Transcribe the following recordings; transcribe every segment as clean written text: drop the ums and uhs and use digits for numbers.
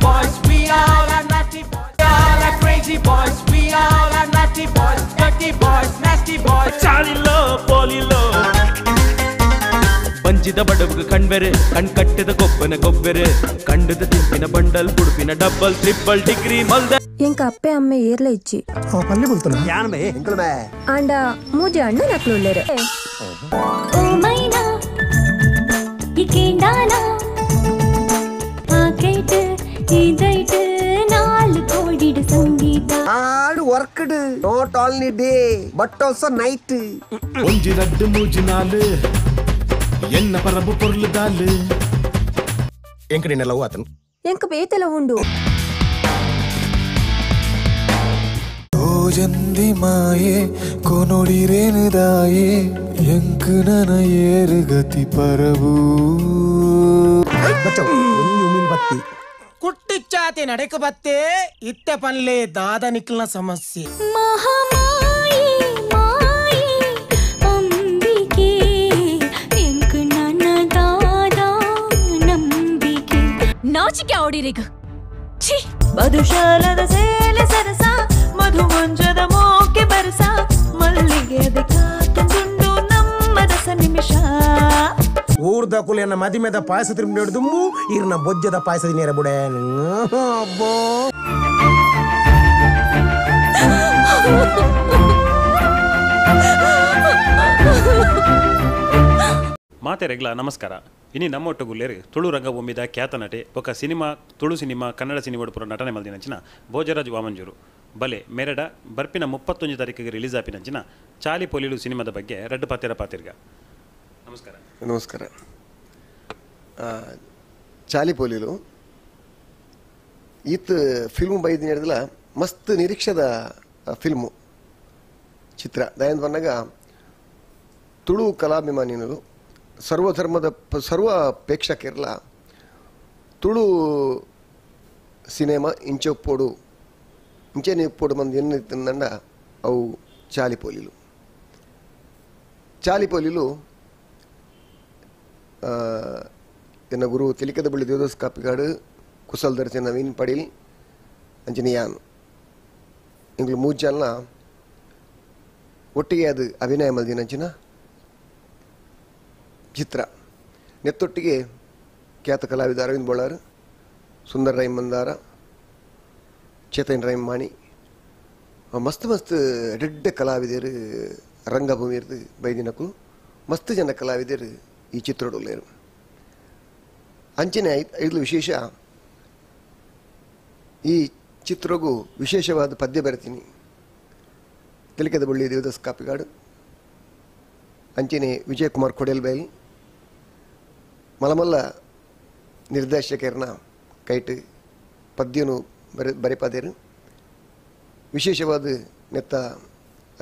boys, we all are naughty boys. We all are crazy boys, we all are naughty boys, dirty boys, nasty boys. ಚಾಲಿಲೋ ಪೋಲಿಲೋ ಬಂಜಿದ ಬಡವಗ ಕಣ್ಬೆರೆ ಕಣ್ ಕಟ್ಟಿದ ಗೊಬ್ಬನ ಗೊಬ್ಬೆರೆ ಕಂಡದ ತಿಂಪಿನ bundle ಬುಡುಪಿನ double triple degree ಮಲ್ದ ಎಂಕ ಅಪ್ಪೆ ಅಮ್ಮೆ ಏರ್ಲ ಇಚ್ಚಿ ಪಲ್ಲಿ ಬಲ್ತನ ಯಾನ್ ಬೇ ಎಂಕಲ್ ಬೇ ಆಂಡ ಮೂಜೆ ಅಣ್ಣ ನಕ್ಲುಳ್ಳೇರೆ ಓ ಮೈನಾ ಇಕೇಂಡಾನ ಪಾಕೆಟ್ ಇದೈಟ್ 4 ಕೋಡಿಡ Sangeetha hard worked not only day but also night ಒಂಜಿ ರಡ್ಡು ಮೂಜಿ ನಾಲು ಎನ್ನ ಪರಬು ಪೊರ್ಲು ದಾಲು ಎಂಕ ನಿನ್ನ ಲವ್ ಆತನು ಎಂಕ ಬೇತೆಲ ಉಂಡು ಜಂದಿ ಮಾಯೆ ಕೊನೊಡಿರೇನದಾಯೆ ಎಂಕ ನನ ಏರುಗತಿ ಪರಬೂ ಬತ್ತಿ ಕುಟ್ಟಿಚ್ಚಾತಿ ನಡಕ ಬತ್ತೆ ಇತ್ತೆ ಪನ್ಲೆ ದಾದ ನಿಕ್ಲನ ಸಮಸ್ಯೆ ಮಹಾಮಾಯಿ ಮಾಯಿ ಅಂಬಿಕೆ ಎಂಕ ನನ್ನ ದಾದ ನಂಬಿಕೆ ನಾಚಿಕೆ ಆಡಿರಿಗ ಛೀ ಮಧುಶಾಲದ ಸೇಲೆ ಸರಸ ಮಧು ಮಂಜದ ಮೋಕೆ ಬರಸ ಮಲ್ಲಿಗೆದ ಕಾತುಂಡು ನಮ್ಮದ ಸನ್ನಿಮಿಷ ಊರ್ದ ಕುಲಿಯನ್ನ ಮದಿಮೆದ ಪಾಯಸ ತಿರುಗಿ ದುಮ್ಮು ಇರ್ನ ಬೊಜ್ಜದ ಪಾಯಸದ ನೇರ ಬುಡೆ ಅಬ್ಬೋ ಮಾತೆರೆಗ್ಲ ನಮಸ್ಕಾರ ಇನಿ ನಮ್ಮೊಟ್ಟುಗುಲ್ಲೇರು ತುಳು ರಂಗಭೂಮಿದ ಖ್ಯಾತ ನಟೆ ಬೊಕ cinema Tulu cinema Kannada cinema ಪುರ ನಟನೆ ಮಲ್ದಿನಂಚಿನ ಭೋಜರಾಜ್ ವಾಮಂಜೂರು ಬಲೆ ಮೆರಡ ಬರ್ಪಿನ 31 ತಾರೀಕಿಗೆ ರಿಲೀಸ್ ಆಪಿನಂಚಿನ ಚಾಲಿ ಪೊಲಿಲು ಸಿನಿಮಾದ ಬಗ್ಗೆ ರಡ್ಡು ಪಾತಿರ್ಗ ನಮಸ್ಕಾರ. ನಮಸ್ಕಾರ. ಚಾಲಿ ಪೊಲಿಲು ಈತ್ ಫಿಲ್ಮ್ ಬೈದು ಹೇಳಿದಲ್ಲ ಮಸ್ತ್ ನಿರೀಕ್ಷದ ಫಿಲ್ಮು ಚಿತ್ರ ದಯಂದು ಬಂದಾಗ ತುಳು ಕಲಾಭಿಮಾನಿಗಳು ಸರ್ವಧರ್ಮದ ಸರ್ವ ಪ್ರೇಕ್ಷಕರಲ್ಲ ತುಳು ಸಿನಿಮಾ ಇಂಚೊಪ್ಪೋಡು ಇಂಚೆನೆ ಇಪ್ಪೋಡು ಮಂದಿ ಎನ್ನಿತ್ತಂದ ಅವು ಚಾಲಿಪೋಲಿಲು ಎನ್ನ ಗುರು ತಿಲಿಕದ ಬಳ್ಳಿ ದೇವದಾಸ್ ಕಾಪಿಗಾಡು ಕುಸಲ್ ದರ್ಶನ ನವೀನ್ ಪಡೀಲ್ ಅಂಚನೆ ಯಾನ್ ಇಂಗ್ಲು 3 ಜನ ಒಟ್ಟಿಗೆ ಅದು ಅಭಿನಯ ಮಲ್ದಿನಂಚಿನ ಚಿತ್ರ ನೆತ್ತೊಟ್ಟಿಗೆ ಖ್ಯಾತ ಕಲಾವಿದ ಅರವಿಂದ್ ಬೋಳಾರ್, ಸುಂದರ್ ರೈಮ್ ಮಂದಾರ, ಚೇತನ್ ರೈಮ್ ಮಾಣಿ ಮಸ್ತ್ ರೆಡ್ಡ ಕಲಾವಿದರು ರಂಗಭೂಮಿ ಇರ್ದು ಬೈದಿನಕ್ಕೂ ಮಸ್ತ್ ಜನ ಕಲಾವಿದರು ಈ ಚಿತ್ರಡೋಲೇರು ಅಂಚನೆ ಐದು ವಿಶೇಷ ಈ ಚಿತ್ರಗೂ ವಿಶೇಷವಾದ ಪದ್ಯ ಬರೆತೀನಿ ತಿಲಕದ ಬಳ್ಳಿ ದೇವದಾಸ್ ಕಾಪಿಗಾಡು ಅಂಚನೆ ವಿಜಯ್ ಕುಮಾರ್ ಕೊಡೆಲ್ಬೈಲ್ ಮಲಮಲ್ಲ ನಿರ್ದೇಶಕರನ್ನ ಕೈಟ್ ಪದ್ಯನು ಬರೆಪದೇರು ವಿಶೇಷವಾದ ನೆತ್ತ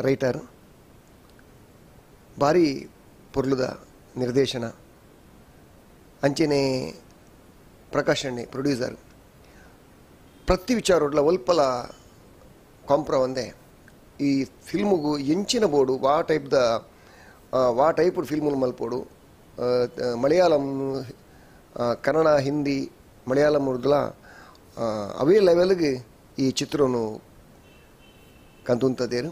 ರೈಟರ್ ಭಾರಿ ಪೊರ್ಲುದ ನಿರ್ದೇಶನ ಅಂಚನೆ ಪ್ರಕಾಶಣ್ಣೆ ಪ್ರೊಡ್ಯೂಸರ್ ಪ್ರತಿ ವಿಚಾರೋಡ್ಲ ಒಲ್ಪಲ ಕಾಂಪ್ರ ಒಂದೇ ಈ ಫಿಲ್ಮುಗೂ ಎಂಚಿನ ಬೋರ್ಡು ವಾ ಟೈಪ್ ಫಿಲ್ಮುಲು ಮಲ್ಪೋಡು ಮಲಯಾಳಂ ಕನ್ನಡ ಹಿಂದಿ ಮಲಯಾಳಂ ಉರ್ದುಲ ಅವೇ ಲೆವೆಲ್ಗೆ ಈ ಚಿತ್ರನು ಕಂತುಂತದೇರು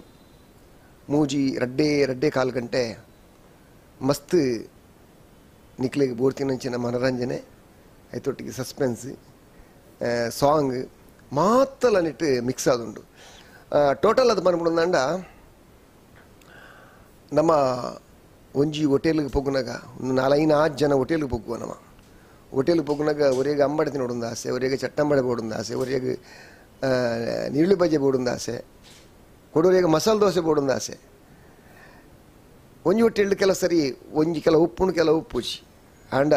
ಮೂಜಿ ರಡ್ಡೆ 4 ಗಂಟೆ ಮಸ್ತ್ ನಿಕ್ಲಿಗೆ ಬೋರ್ತಿನಂಚಿನ ಮನರಂಜನೆ ಐತೊಟ್ಟಿಗೆ ಸಸ್ಪೆನ್ಸ್ ಸಾಂಗ್ ಮಾತಲ್ಲ ನಿಟ್ಟು ಮಿಕ್ಸ್ ಆದುಂಡು ಟೋಟಲ್ ಅದು ಬಂದ್ಬಿಡಂದ ನಮ್ಮ ಒಂಜಿ ಹೋಟೆಲ್ಗೆ ಪೋಗುನಾಗ ಒಂದು 4-5 ಜನ ಹೋಟೆಲ್ಗೆ ಪೋಗುವ ನಮ್ಮ ಹೋಟೆಲ್ಗೆ ಪೋಗುನಾಗ ಒರೆಗೆ ಅಂಬಡತಿ ನೋಡೊಂದು ಆಸೆ ಒರೆಗೆ ಚಟ್ಟಂಬಡೆ ಬೋಡೊಂದು ಆಸೆ ಒರೆಗೆ ನೀರುಳ್ಳಿ ಬಜ್ಜೆ ಬೋಡೊಂದು ಆಸೆ ಕೊಡೋರಿಗೆ ಮಸಾಲೆ ದೋಸೆ ಬೋಡೊಂದು ಆಸೆ ಒಂಜಿ ಹೋಟೆಲ್ ಕೆಲ ಸರಿ ಒಂಜಿ ಕೆಲ ಉಪ್ಪುಣು ಕೆಲ ಉಪ್ಪುಚಿ ಆಂಡ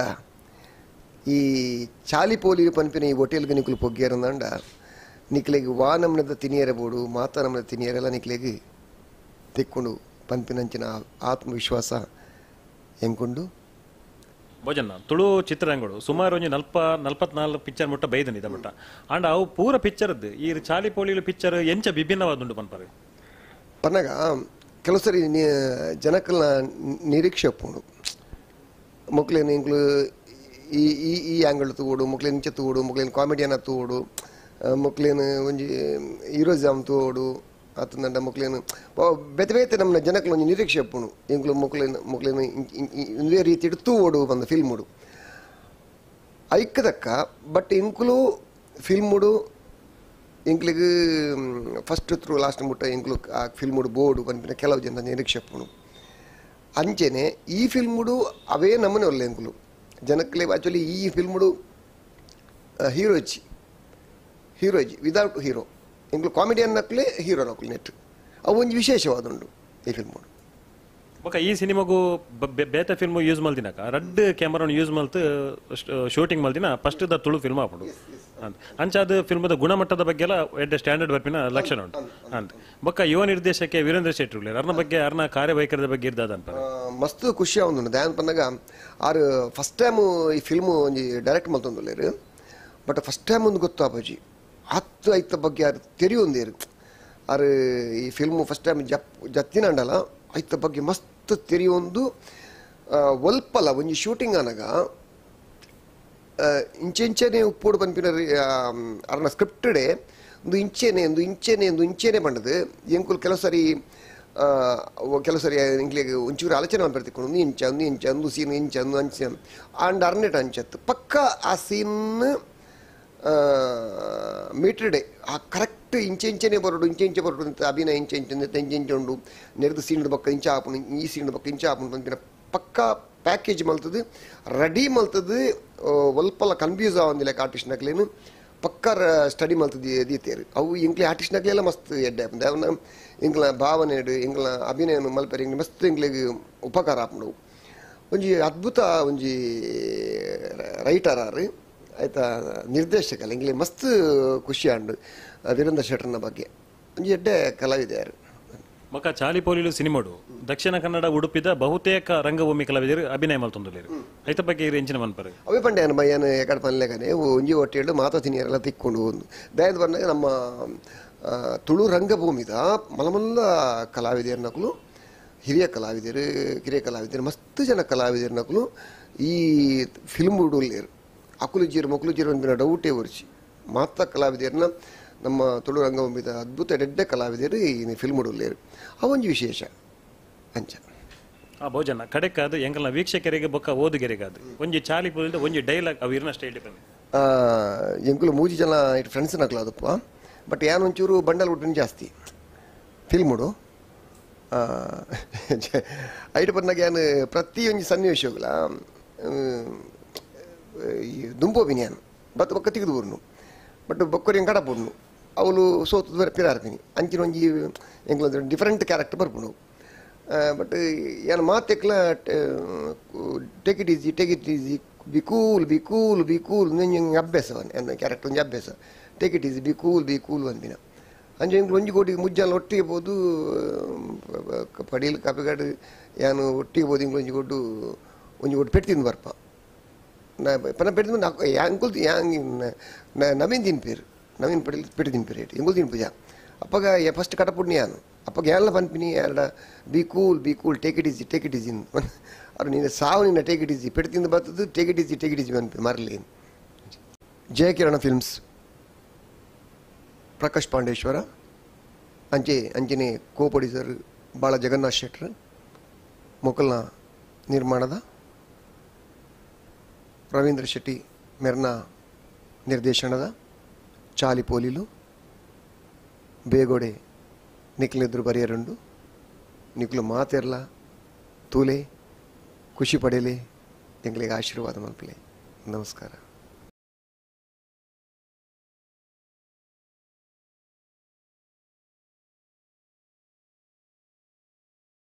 ಈ ಚಾಲಿ ಪೋಲಿ ಪನ್ಪಿನ ಈ ಹೋಟೆಲ್ಗೆ ನಿಕ್ಲು ಪೊಗ್ಗೇರಂದ ನಿಕ್ಲೆಗೆ ವಾ ನಮ್ಮನದ ತಿನಿಯರ ಬೋಡು ಮಾತಾ ನಮ್ಮನ ತಿನಿಯರೆಲ್ಲ ನಿಕ್ಲೆಗೆ ತೆಕ್ಕೊಂಡು ಪನ್ಪಿನಂಚಿನ ಆತ್ಮವಿಶ್ವಾಸ ಹೆಂಕೊಂಡು ಭೋಜನ ತುಳು ಚಿತ್ರರಂಗಗಳು ಸುಮಾರು ಒಂದು 44 ಪಿಕ್ಚರ್ ಮುಟ್ಟ ಬೈದನಿದ ಮಟ್ಟ ಅಂಡ್ ಅವು ಪೂರ ಪಿಕ್ಚರ್ದು ಈ ಚಾಲಿ ಪೋಲಿಲು ಪಿಕ್ಚರ್ ಎಂಚ ವಿಭಿನ್ನವಾದುಂಡು ಪನ್ಪರೆ ಪನ್ನಾಗ ಕೆಲವು ಸರಿ ಜನಕ್ಕಲ್ಲ ನಿರೀಕ್ಷೆ ಒಪ್ಪುಂಡು ಮಕ್ಕಳೇನು ಇಂಕ್ಲು ಈ ಈ ಈ ಆ್ಯಂಗಲ್ ತೂಡು ಮುಕ್ಲೇನು ಇಂಚೆ ತೂಡು ಮುಕ್ಲೇನು ಕಾಮಿಡಿಯನ್ ತೂಡು ಮುಕ್ಲೇನು ಒಂಜಿ ಹೀರೋಯಿಸಮ್ ತೋಡು ಆತಂಡ ಮುಕ್ಲೇನು ಬೇತೆ ಬೇತೆ ನಮ್ಮನ್ನ ಜನಕ್ಕೆ ಒಂದು ನಿರೀಕ್ಷೆ ಎಪ್ಪುಣು ಇಂಕ್ಲು ಮುಕ್ಲೇನು ಇಂದೇ ರೀತಿ ತೂಡು ಬಂದ ಫಿಲ್ಮುಡು ಐಕ್ಕದಕ್ಕ ಬಟ್ ಇಂಕ್ಲು ಫಿಲ್ಮುಡು ಇಂಕ್ಲಿಗೆ ಫಸ್ಟ್ ಥ್ರೂ ಲಾಸ್ಟ್ ಮುಟ್ಟ ಇಂಕ್ಲು ಆ ಫಿಲ್ಮುಡು ಬೋರ್ಡು ಪನ್ಪಿನ ಕೆಲವು ಜನ ನಿರೀಕ್ಷೆ ಎಪ್ಪುಣು ಅಂಚೆನೆ ಈ ಫಿಲ್ಮುಡು ಅವೇ ನಮ್ಮನೆ ಒಳ್ಳೆ ಇಂಕ್ಲು ಜನಕ್ಕೆ ಆ್ಯಕ್ಚುಲಿ ಈ ಫಿಲ್ಮುಡು ಹೀರೋಜಿ ವಿದೌಟ್ ಹೀರೋ ಇಂಕ್ಲು ಕಾಮಿಡಿಯನ್ ನಕ್ಲೆ ಹೀರೋ ನಕ್ಲು ನೆಟ್ ಅವು ಒಂದು ವಿಶೇಷವಾದುಂಡು ಈ ಫಿಲ್ಮುಡು ಬೊಕ ಈ ಸಿನಿಮಾಗೂ ಬೇತೆ ಫಿಲ್ಮ್ ಯೂಸ್ ಮಲ್ತಿನಕ ರಡ್ ಕ್ಯಾಮರಾನ ಯೂಸ್ ಮಲ್ತು ಶೂಟಿಂಗ್ ಮಲ್ತಿನ ಫಸ್ಟ್ ದ ತುಳು ಫಿಲ್ಮ್ ಆಪುಂಡು ಅಂತ ಅಂಚಾದ ಫಿಲ್ಮದ ಗುಣಮಟ್ಟದ ಬಗ್ಗೆ ಎಲ್ಲ ಎಡ್ಡೆ ಸ್ಟ್ಯಾಂಡರ್ಡ್ ಬರ್ಪಿನ ಲಕ್ಷಣ ಉಂಟು ಅಂತ ಬೊಕ್ಕ ಯುವ ನಿರ್ದೇಶಕ ವೀರೇಂದ್ರ ಶೆಟ್ಟಿ ಉಳ್ಳೇರು ಅರ್ನ ಬಗ್ಗೆ ಅರ್ನ ಕಾರ್ಯವೈಖರದ ಬಗ್ಗೆ ಇರ್ದಾದ ಅಂತ ಮಸ್ತ್ ಖುಷಿ ಆಗುಂಡು ದಾಯನ್ ಪನ್ನಗ ಆರು ಫಸ್ಟ್ ಟೈಮ್ ಈ ಫಿಲ್ಮ್ ಒಂಜಿ ಡೈರೆಕ್ಟ್ ಮಲ್ತೊಂದುಲ್ಲೇರು ಬಟ್ ಫಸ್ಟ್ ಟೈಮ್ ಒಂದು ಗೊತ್ತು ಆಪಾಜಿ ಹತ್ತು ಐತ ಬಗ್ಗೆ ಯಾರು ತೆರಿಯೊಂದೇರು ಆರು ಈ ಫಿಲ್ಮು ಫಸ್ಟ್ ಟೈಮ್ ಜತ್ತಿನಂಡಲ್ಲ ಐತ ಬಗ್ಗೆ ಮಸ್ತ್ ತೆರಿಯೊಂದು ಒಲ್ಪಲ್ಲ ಒಂಜಿ ಶೂಟಿಂಗ್ ಅನಗ ಇಂಚೆಂಚೆನೆ ಉಪ್ಪೋಡು ಪನ್ಪಿನ ಅರ್ನ ಸ್ಕ್ರಿಪ್ಟಡೆ ಒಂದು ಇಂಚೆನೆ ಬಂಡದು ಎಂಕುಲು ಕೆಲವು ಸರಿ ಇಂಕ್ಲಿಗೆ ಒಂಚೂರು ಆಲೋಚನೆ ಮಾಡ್ತಿಕೊಂಡು ಒಂದು ಇಂಚ ಒಂದು ಸೀನ್ ಒಂದು ಅಂಚೆ ಅಂಡ್ ಅರ್ನೆಟ್ ಅಂಚತ್ತು ಪಕ್ಕ ಆ ಸೀನ್ ಮೀಟರ್ಡೆ ಆ ಕರೆಕ್ಟ್ ಇಂಚೆ ಬರೋಡು ಅಂತ ಅಭಿನಯ ಇಂಚೆ ಉಂಡು ನೆರೆದು ಸೀನ್ಡ್ ಬಕ್ಕ ಇಂಚ ಹಾಪುಣು ಈ ಸೀನ್ಡ್ ಬಕ್ಕ ಇಂಚ ಹಾಪುಣು ಪಂಪಿನ ಪಕ್ಕ ಪ್ಯಾಕೇಜ್ ಮಲ್ತದು ರೆಡಿ ಮಲ್ತದು ಒಲ್ಪಲ್ಲ ಕನ್ಫ್ಯೂಸ್ ಆವಂದಿಲ್ಲ ಆರ್ಟಿಸ್ಟ್ ನಕ್ಲೇನು ಪಕ್ಕ ಸ್ಟಡಿ ಮಲ್ತದ್ದು ದೀತೇರು ಅವು ಇಂಕ್ಲೆ ಆರ್ಟಿಸ್ಟ್ ನಕ್ಲೆಲ್ಲ ಮಸ್ತ್ ಎಡ್ಡೆ ಆಪುಂಡು ಅವನ ಇಂಕ್ಲ ಭಾವನೆಡು ಇಂಕ್ಲ ಅಭಿನಯನು ಮಲ್ಪೇರು ಇಂಗ್ಲಿ ಮಸ್ತ್ ಇಂಕ್ಲಿಗೆ ಉಪಕಾರ ಆಪುಂಡು ಒಂಜಿ ಅದ್ಭುತ ಒಂಜಿ ರೈಟರ್ ಆರು ಆಯ್ತಾ ನಿರ್ದೇಶಕಲ್ಲ ಇಂಗ್ಲಿ ಮಸ್ತ್ ಖುಷಿ ಆಂಡು ವೀರೇಂದ್ರ ಶೆಟ್ಟರ್ನ ಬಗ್ಗೆ ಒಂಜಿ ಎಡ್ಡೆ ಕಲಾವಿದೆ ಯಾರು ಬೊಕ ಚಾಲಿಪೋಲಿಲು ಸಿನಿಮಾಡು ದಕ್ಷಿಣ ಕನ್ನಡ ಉಡುಪಿದ ಬಹುತೇಕ ರಂಗಭೂಮಿ ಕಲಾವಿದರು ಅಭಿನಯ ಮಲ್ತೊಂದುಲ್ಲೇರು ಐತ ಬಗ್ಗೆ ಇರು ಎಂಚಿನ ಮನ್ಪರು ಅವೇ ಪಂಡೆ ಏನು ಬಯ್ಯನು ಎಕಡೆ ಪನ್ಲೆಗನೆ ಒಂಜಿ ಹೊಟ್ಟೆಡು ಮಾತಾತಿನಿಯರೆಲ್ಲ ತಿಕ್ಕೊಂಡು ಹೋದು ದಯದ ಬಂದಾಗ ನಮ್ಮ ತುಳು ರಂಗಭೂಮಿದ ಮಲಮಲ್ಲ ಕಲಾವಿದರ ನಕಲು ಹಿರಿಯ ಕಲಾವಿದರು ಮಸ್ತ್ ಜನ ಕಲಾವಿದರ ನಕಲು ಈ ಫಿಲ್ಮ್ ಉಡುಲ್ಲೇರು ಅಕುಲುಜೀರು ಮಕ್ಕಳುಜೀರು ಅಂದಿನ ಡೌಟೇ ಒರ್ಚಿ ಮಾತ ಕಲಾವಿದರನ್ನ ನಮ್ಮ ತುಳು ರಂಗಭೂಮಿದ ಅದ್ಭುತ ಎಡ್ಡೆ ಕಲಾವಿದರು ಈ ಫಿಲ್ಮ್ ಉಡುಲ್ಲೇರು ಅವೊಂದು ವಿಶೇಷ ಅಂಚ ಬಹುಜನ ಕಡೆಕಾದು ಎಂಕಲ್ನ ವೀಕ್ಷಕರಿಗೆ ಬೊಕ್ಕ ಓದುಗರಿಗಾದು ಒಂಜಿ ಚಾಲಿಪುಲಿಂದ ಒಂಜಿ ಡೈಲಾಗ್ ಅವು ಇರ್ನ ಸ್ಟೈಲ್ ಡಿಪೆಂಡ್ ಎಂಕುಲು ಮೂಜಿ ಜನ ಇಟ್ಟು ಫ್ರೆಂಡ್ಸ್ ನಕ್ಲ ಅದಪ್ಪ ಬಟ್ ಏನು ಒಂಚೂರು ಬಂಡಲ್ ಉಡ್ರಿನ ಜಾಸ್ತಿ ಫಿಲ್ಮುಡು ಐಟ್ ಬಂದಾಗ ಏನು ಪ್ರತಿ ಒಂಜಿ ಸನ್ನಿವೇಶಗಳ ಈ ದುಂಬೋಬಿನಿ ಬತ್ ಬೊಕ್ಕ ತೆಗೆದು ಬುರ್ನು ಬಟ್ ಬೊಕ್ಕರಿ ಕಡ ಬುಡ್ನು ಅವಳು ಸೋತು ಪಿರಾರ್ಪಿನಿ ಅಂಚಿನ ಒಂಜಿ ಎಂಕ್ಲ ಡಿಫರೆಂಟ್ ಕ್ಯಾರೆಕ್ಟರ್ ಬರ್ಪುಂಡು ಬಟ್ ಏನು ಮಾತೆಕ್ಲ take it easy be cool ನಂಗೆ ಅಭ್ಯಾಸ ಏನು ಕ್ಯಾರೆಕ್ಟರ್ ಒಂಜಿ ಅಭ್ಯಾಸ take it easy be cool ಅಂದಿನ ಅಂಚೆ ಇಂಕ್ಲು ಒಂಜಿ ಕೋಟಿ ಮುಜ್ಜಾಲ ಒಟ್ಟಿಗೆ ಬೋದು ಪಡೀಲು ಕಾಪಿಗಾಡು ಏನು ಒಟ್ಟಿಗೆ ಬೋದು ಇಂಕ್ಲು ಒಂಜಿ ಕೋಟಿ ಪೆಟ್ಟು ಬರ್ಪ ಪನ ಪೆಟ್ಟು ಅಂಕುಲ್ ನವೀನ್ ತಿನ್ಪೇರು ನವೀನ್ ಪಡೀಲ್ ಪೆಟ್ಟು ತಿನ್ಪೇರು ಏಟು ಇಂಕುಲ್ ತಿನ್ಪುಜ ಅಪ್ಪಗ ಫಸ್ಟ್ ಕಟಪುಡ್ನಿ ಯಾನು ಅಪ್ಪಗ ಎಲ್ಲ ಪನ್ಪಿನಿ ಎರಡ B cool take it easy ಅವ್ರು ನಿನ್ನ ಸಾವು ನಿನ್ನ ಟೇಕ್ ಇಟ್ ಈಸಿ ಪೆಟ್ಟು ತಿಂದು ಬರ್ತದ್ದು ಟೇಕ್ ಇಟ್ ಈಸಿ ಪನ್ಪಿ ಮರಲಿ ಜಯಕಿರಣ ಫಿಲ್ಮ್ಸ್ ಪ್ರಕಾಶ್ ಪಾಂಡೇಶ್ವರ ಅಂಚನೆ ಕೋ-ಪ್ರೊಡ್ಯೂಸರ್ ಬಾಳ ಜಗನ್ನಾಥ್ ಶೆಟ್ಟರ್ ಮೊಕಲ್ನ ನಿರ್ಮಾಣದ ರವೀಂದ್ರ ಶೆಟ್ಟಿ ಮೆರ್ನ ನಿರ್ದೇಶನದ ಚಾಲಿಪೋಲಿಲು ಬೇಗೋಡೆ ನಿಕ್ಲೆದ್ರು ಬರೆಯರುಂಡು ನಿಕ್ಲು ಮಾತೆರ್ಲ ತೂಲೆ ಖುಷಿ ಪಡೆಯಲಿ ಎಂಗಳಿಗೆ ಆಶೀರ್ವಾದ ಮಲ್ಪಲೆ ನಮಸ್ಕಾರ.